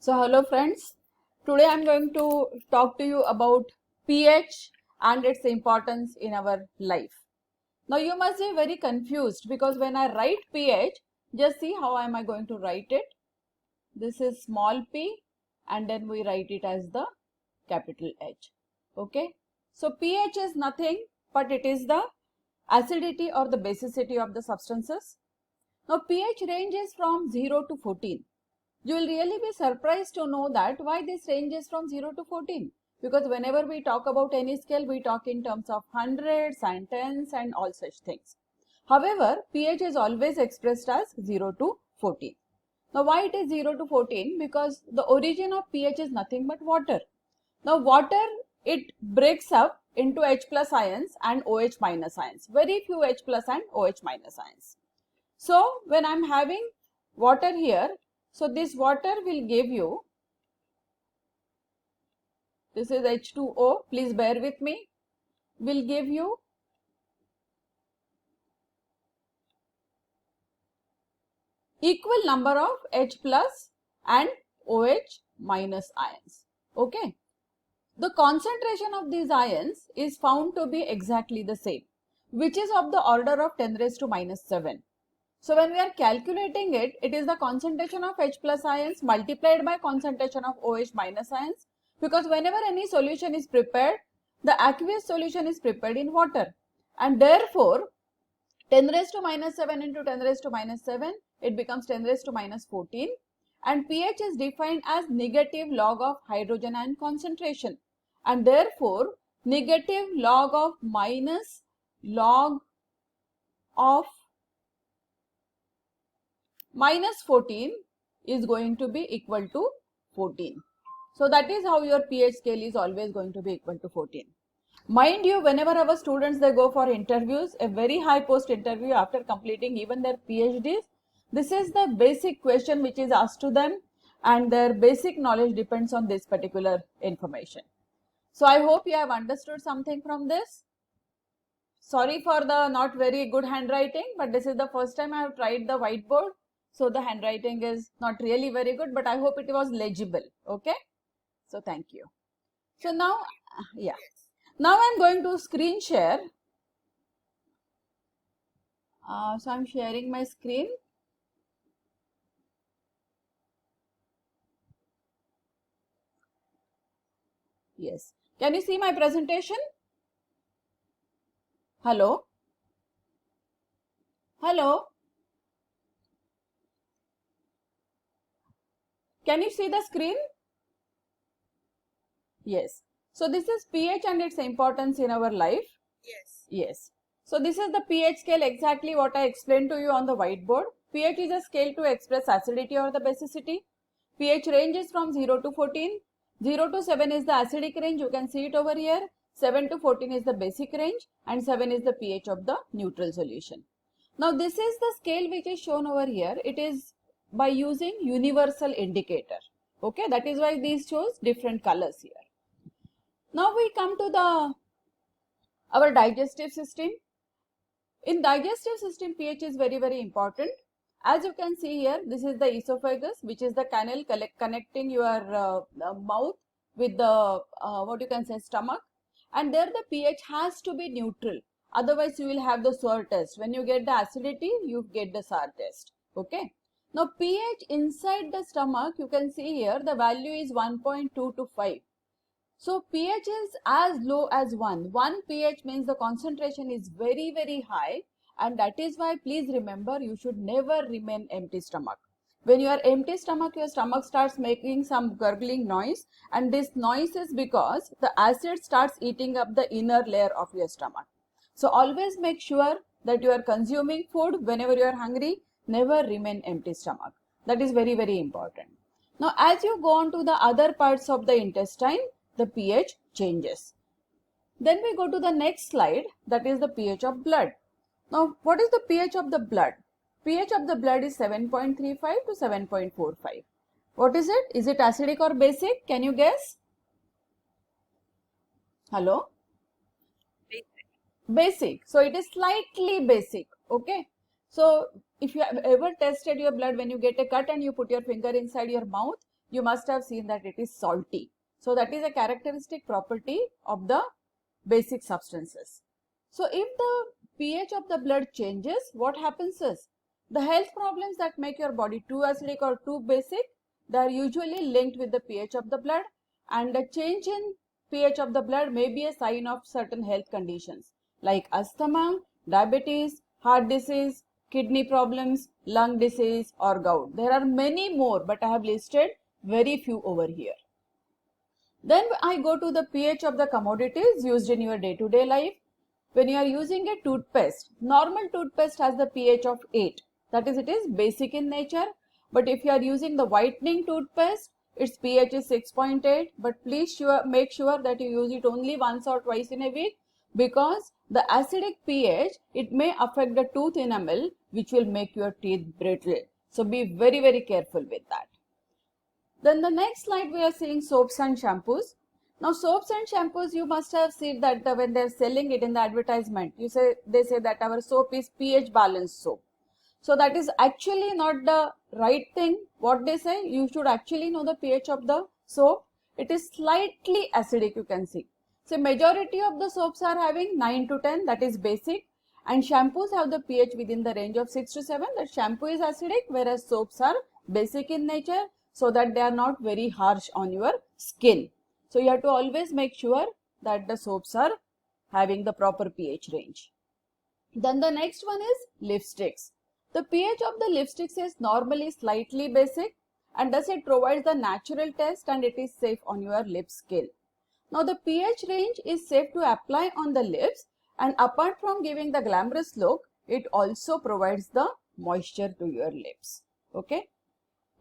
So hello friends, today I am going to talk to you about pH and its importance in our life. Now you must be very confused because when I write pH, just see how am I going to write it. This is small p and then we write it as the capital H. Okay. So pH is nothing but it is the acidity or the basicity of the substances. Now pH range is from 0 to 14. You will really be surprised to know that why this range is from 0 to 14. Because whenever we talk about any scale, we talk in terms of hundreds and tens and all such things. However, pH is always expressed as 0 to 14. Now, why it is 0 to 14? Because the origin of pH is nothing but water. Now, water, it breaks up into H plus ions and OH minus ions. Very few H plus and OH minus ions. So, when I am having water here, so this water will give you, this is H2O, please bear with me, will give you equal number of H plus and OH minus ions. Okay. The concentration of these ions is found to be exactly the same, which is of the order of 10 raised to minus 7. So when we are calculating it, it is the concentration of H plus ions multiplied by concentration of OH minus ions, because whenever any solution is prepared, the aqueous solution is prepared in water, and therefore 10 raised to minus 7 into 10 raised to minus 7, it becomes 10 raised to minus 14, and pH is defined as negative log of hydrogen ion concentration, and therefore negative log of minus log of minus 14 is going to be equal to 14. So that is how your pH scale is always going to be equal to 14. Mind you, whenever our students, they go for interviews, a very high post interview after completing even their PhDs, this is the basic question which is asked to them, and their basic knowledge depends on this particular information. So I hope you have understood something from this. Sorry for the not very good handwriting, but this is the first time I have tried the whiteboard. So the handwriting is not really very good, but I hope it was legible. Okay. So thank you. So now, yeah. Now I am going to screen share. So I am sharing my screen. Yes. Can you see my presentation? Hello? Hello? Can you see the screen? Yes. So this is pH and its importance in our life. Yes. Yes. So this is the pH scale, exactly what I explained to you on the whiteboard. pH is a scale to express acidity or the basicity. pH range is from 0 to 14. 0 to 7 is the acidic range, you can see it over here. 7 to 14 is the basic range, and 7 is the pH of the neutral solution. Now this is the scale which is shown over here. It is by using universal indicator. Okay, that is why these shows different colors here. Now we come to our digestive system. In digestive system, pH is very, very important. As you can see here, this is the esophagus, which is the canal connecting your mouth with the what you can say stomach, and there the pH has to be neutral. Otherwise, you will have the sour taste. When you get the acidity, you get the sour taste. Okay. Now pH inside the stomach, you can see here the value is 1.2 to 5. So pH is as low as 1. 1 pH means the concentration is very, very high, and that is why please remember you should never remain empty stomach. When you are empty stomach, your stomach starts making some gurgling noise, and this noise is because the acid starts eating up the inner layer of your stomach. So always make sure that you are consuming food whenever you are hungry. Never remain empty stomach. That is very, very important. Now as you go on to the other parts of the intestine, the pH changes. Then we go to the next slide, that is the pH of blood. Now, what is the pH of the blood? pH of the blood is 7.35 to 7.45. What is it? Is it acidic or basic? Can you guess? Hello? Basic. Basic. So, it is slightly basic. Okay. So, if you have ever tested your blood when you get a cut and you put your finger inside your mouth, you must have seen that it is salty. So that is a characteristic property of the basic substances. So if the pH of the blood changes, what happens is the health problems that make your body too acidic or too basic, they are usually linked with the pH of the blood, and a change in pH of the blood may be a sign of certain health conditions like asthma, diabetes, heart disease, kidney problems, lung disease or gout. There are many more, but I have listed very few over here. Then I go to the pH of the commodities used in your day-to-day life. When you are using a toothpaste, normal toothpaste has the pH of 8. That is, it is basic in nature. But if you are using the whitening toothpaste, its pH is 6.8. But please make sure that you use it only once or twice in a week, because the acidic pH, it may affect the tooth enamel, which will make your teeth brittle. So be very, very careful with that. Then the next slide we are seeing soaps and shampoos. Now soaps and shampoos, you must have seen that when they are selling it in the advertisement, they say that our soap is pH balanced soap. So that is actually not the right thing. What they say, you should actually know the pH of the soap. It is slightly acidic, you can see. So majority of the soaps are having 9 to 10, that is basic, and shampoos have the pH within the range of 6 to 7. That shampoo is acidic, whereas soaps are basic in nature, so that they are not very harsh on your skin. So you have to always make sure that the soaps are having the proper pH range. Then the next one is lipsticks. The pH of the lipsticks is normally slightly basic, and thus it provides the natural taste and it is safe on your lip skin. Now the pH range is safe to apply on the lips, and apart from giving the glamorous look, it also provides the moisture to your lips. Okay.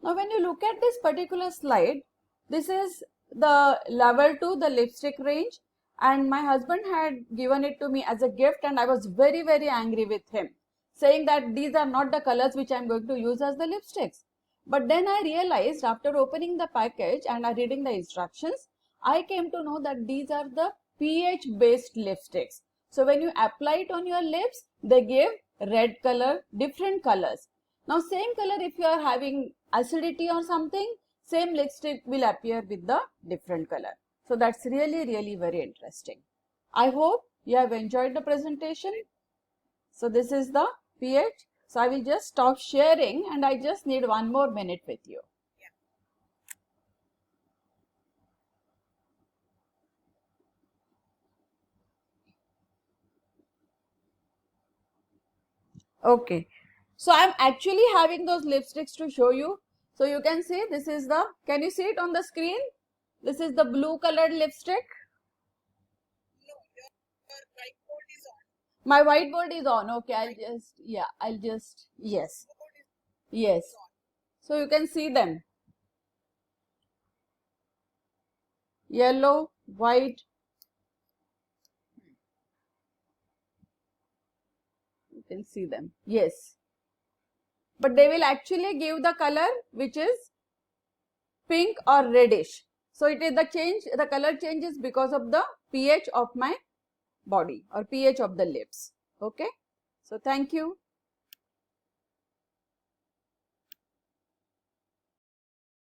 Now when you look at this particular slide, this is the level 2, the lipstick range, and my husband had given it to me as a gift, and I was very, very angry with him, saying that these are not the colors which I am going to use as the lipsticks. But then I realized after opening the package and reading the instructions, I came to know that these are the pH based lipsticks. So when you apply it on your lips, they give red color, different colors. Now same color, if you are having acidity or something, same lipstick will appear with the different color. So that's really, really very interesting. I hope you have enjoyed the presentation. So this is the pH. So I will just stop sharing, and I just need 1 more minute with you. Okay. So I'm actually having those lipsticks to show you. So you can see this is the, can you see it on the screen? This is the blue colored lipstick. No, your whiteboard is on. My whiteboard is on. Okay, yes. Whiteboard is Yes. on. So you can see them. Yellow, white. You can see them. Yes. But they will actually give the color which is pink or reddish. So it is the color changes because of the pH of my body or pH of the lips. Okay. So thank you.